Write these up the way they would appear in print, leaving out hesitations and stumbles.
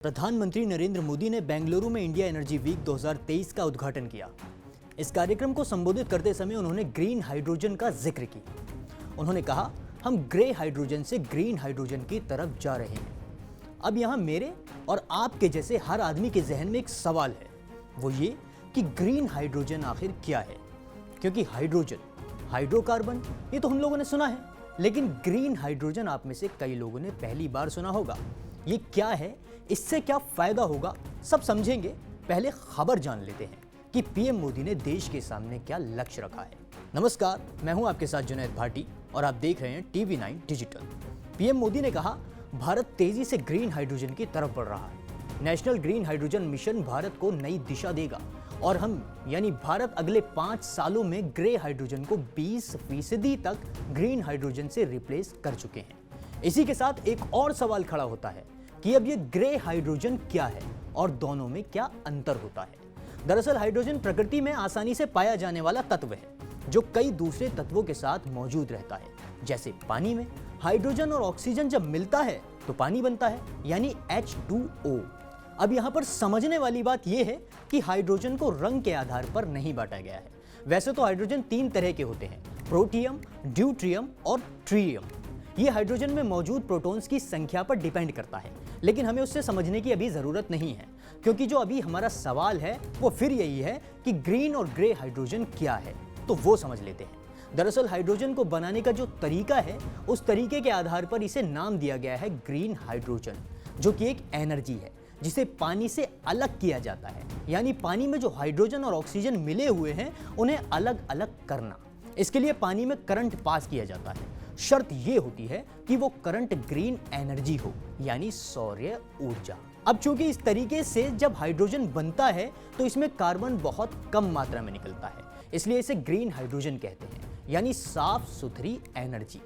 प्रधानमंत्री नरेंद्र मोदी ने बेंगलुरु में इंडिया एनर्जी वीक 2023 का उद्घाटन किया। इस कार्यक्रम को संबोधित करते समय उन्होंने ग्रीन हाइड्रोजन का जिक्र किया। उन्होंने कहा, हम ग्रे हाइड्रोजन से ग्रीन हाइड्रोजन की तरफ जा रहे हैं। अब यहाँ मेरे और आपके जैसे हर आदमी के जहन में एक सवाल है, वो ये कि ग्रीन हाइड्रोजन आखिर क्या है। क्योंकि हाइड्रोजन, हाइड्रोकार्बन, ये तो हम लोगों ने सुना है, लेकिन ग्रीन हाइड्रोजन आप में से कई लोगों ने पहली बार सुना होगा। ये क्या है, इससे क्या फायदा होगा, सब समझेंगे। पहले खबर जान लेते हैं कि पीएम मोदी ने देश के सामने क्या लक्ष्य रखा है। नमस्कार, मैं हूं आपके साथ जुनैद भाटी और आप देख रहे हैं TV9 डिजिटल। पीएम मोदी ने कहा, भारत तेजी से ग्रीन हाइड्रोजन की तरफ बढ़ रहा है। National green hydrogen mission Bharat को नई दिशा देगा और हम यानी भारत अगले 5 सालों में ग्रे हाइड्रोजन को 20% तक ग्रीन हाइड्रोजन से रिप्लेस कर चुके हैं। इसी के साथ एक और सवाल खड़ा होता है कि अब ये ग्रे हाइड्रोजन क्या है और दोनों में क्या अंतर होता है। दरअसल हाइड्रोजन प्रकृति में आसानी से पाया जाने वाला तत्व है जो कई दूसरे तत्वों के साथ मौजूद रहता है। जैसे पानी में हाइड्रोजन और ऑक्सीजन जब मिलता है तो पानी बनता है, यानी H2O। अब यहाँ पर समझने वाली बात यह है कि हाइड्रोजन को रंग के आधार पर नहीं बांटा गया है। वैसे तो हाइड्रोजन 3 तरह के होते हैं, प्रोटियम, ड्यूट्रियम और ट्रियम। ये हाइड्रोजन में मौजूद प्रोटॉन्स की संख्या पर डिपेंड करता है, लेकिन हमें उससे समझने की अभी जरूरत नहीं है, क्योंकि जो अभी हमारा सवाल है वो फिर यही है कि ग्रीन और ग्रे हाइड्रोजन क्या है, तो वो समझ लेते हैं। दरअसल हाइड्रोजन को बनाने का जो तरीका है, उस तरीके के आधार पर इसे नाम दिया गया है ग्रीन हाइड्रोजन, जो कि एक एनर्जी है जिसे पानी से अलग किया जाता है। यानी पानी में जो हाइड्रोजन और ऑक्सीजन मिले हुए हैं उन्हें अलग अलग करना। इसके लिए पानी में करंट पास किया जाता है। शर्त यह होती है कि वो करंट ग्रीन एनर्जी हो, यानी सौर ऊर्जा। अब चूंकि इस तरीके से जब हाइड्रोजन बनता है तो इसमें कार्बन बहुत कम मात्रा में निकलता है, इसलिए इसे ग्रीन हाइड्रोजन कहते हैं, यानी साफ सुथरी एनर्जी।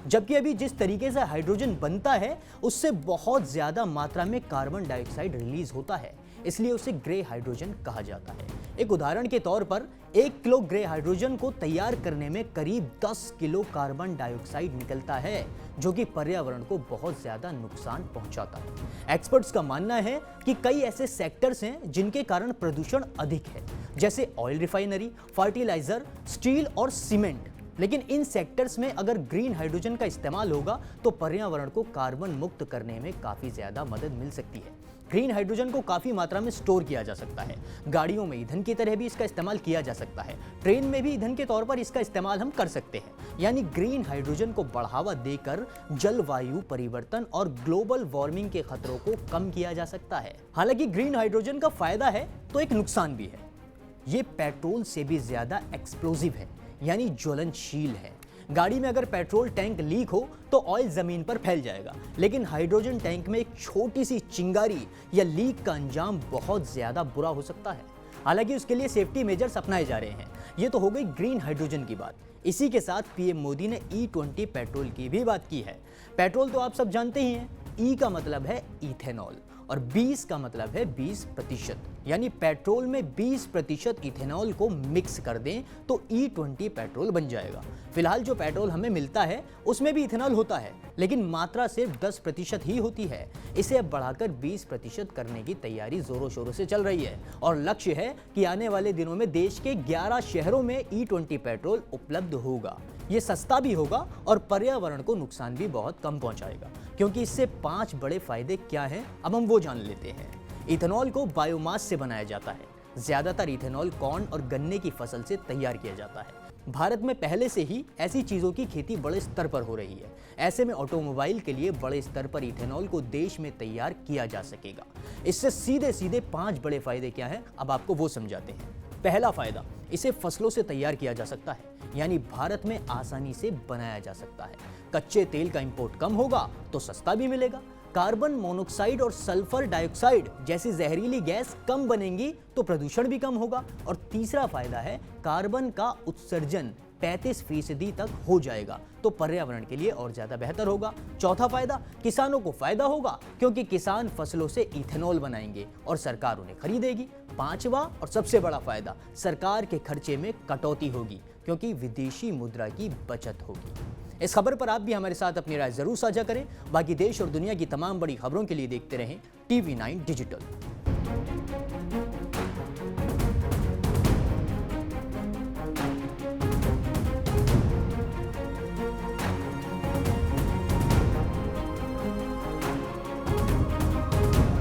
जबकि अभी जिस तरीके से हाइड्रोजन बनता है उससे बहुत ज्यादा मात्रा में कार्बन डाइऑक्साइड रिलीज होता है, इसलिए उसे ग्रे हाइड्रोजन कहा जाता है। एक उदाहरण के तौर पर 1 किलो ग्रे हाइड्रोजन को तैयार करने में करीब 10 किलो कार्बन डाइऑक्साइड निकलता है, जो कि पर्यावरण को बहुत ज्यादा नुकसान पहुंचाता है। एक्सपर्ट्स का मानना है कि कई ऐसे सेक्टर्स हैं जिनके कारण प्रदूषण अधिक है, जैसे ऑयल रिफाइनरी, फर्टिलाइजर, स्टील और सीमेंट। लेकिन इन सेक्टर्स में अगर ग्रीन हाइड्रोजन का इस्तेमाल होगा तो पर्यावरण को कार्बन मुक्त करने में काफी ज्यादा मदद मिल सकती है। ग्रीन हाइड्रोजन को काफी मात्रा में स्टोर किया जा सकता है। गाड़ियों में ईंधन की तरह भी इसका इस्तेमाल किया जा सकता है। ट्रेन में भी ईंधन के तौर पर इसका इस्तेमाल हम कर सकते हैं। यानी ग्रीन हाइड्रोजन को बढ़ावा देकर जलवायु परिवर्तन और ग्लोबल वार्मिंग के खतरों को कम किया जा सकता है। हालांकि ग्रीन हाइड्रोजन का फायदा है तो एक नुकसान भी है। ये पेट्रोल से भी ज्यादा एक्सप्लोजिव है, यानी ज्वलनशील है। गाड़ी में अगर पेट्रोल टैंक लीक हो तो ऑयल जमीन पर फैल जाएगा, लेकिन हाइड्रोजन टैंक में एक छोटी सी चिंगारी या लीक का अंजाम बहुत ज्यादा बुरा हो सकता है। हालांकि उसके लिए सेफ्टी मेजर्स अपनाए जा रहे हैं। ये तो हो गई ग्रीन हाइड्रोजन की बात। इसी के साथ पीएम मोदी ने E20 पेट्रोल की भी बात की है। पेट्रोल तो आप सब जानते ही हैं, E का मतलब है इथेनॉल और 20 का मतलब है 20%, यानी पेट्रोल में 20% इथेनॉल को मिक्स कर दें तो E20 पेट्रोल बन जाएगा। फिलहाल जो पेट्रोल हमें मिलता है उसमें भी इथेनॉल होता है, लेकिन मात्रा सिर्फ 10% ही होती है। इसे अब बढ़ाकर 20% करने की तैयारी जोरों शोरों से चल रही है और लक्ष्य है कि आने वाले दिनों में देश के 11 शहरों में E20 पेट्रोल उपलब्ध होगा। ये सस्ता भी होगा और पर्यावरण को नुकसान भी बहुत कम पहुंचाएगा, क्योंकि इससे 5 बड़े फायदे क्या हैं, अब हम वो जान लेते हैं। इथेनॉल को बायोमास से बनाया जाता है। ज्यादातर इथेनॉल कॉर्न और गन्ने की फसल से तैयार किया जाता है। भारत में पहले से ही ऐसी चीजों की खेती बड़े स्तर पर हो रही है। ऐसे में ऑटोमोबाइल के लिए बड़े स्तर पर इथेनॉल को देश में तैयार किया जा सकेगा। इससे सीधे सीधे 5 बड़े फायदे क्या हैं, अब आपको वो समझाते हैं। पहला फायदा, इसे फसलों से तैयार किया जा सकता है, यानी भारत में आसानी से बनाया जा सकता है। कच्चे तेल का इंपोर्ट कम होगा तो सस्ता भी मिलेगा। कार्बन मोनोऑक्साइड और सल्फर डाइऑक्साइड जैसी जहरीली गैस कम बनेंगी तो प्रदूषण भी कम होगा। और तीसरा फायदा है, कार्बन का उत्सर्जन 35% तक हो जाएगा तो पर्यावरण के लिए और ज्यादा बेहतर होगा। चौथा फायदा, किसानों को फायदा होगा क्योंकि किसान फसलों से इथेनॉल बनाएंगे और सरकार उन्हें खरीदेगी। पांचवा और सबसे बड़ा फायदा, सरकार के खर्चे में कटौती होगी क्योंकि विदेशी मुद्रा की बचत होगी। इस खबर पर आप भी हमारे साथ अपनी राय जरूर साझा करें। बाकी देश और दुनिया की तमाम बड़ी खबरों के लिए देखते रहें TV9 डिजिटल।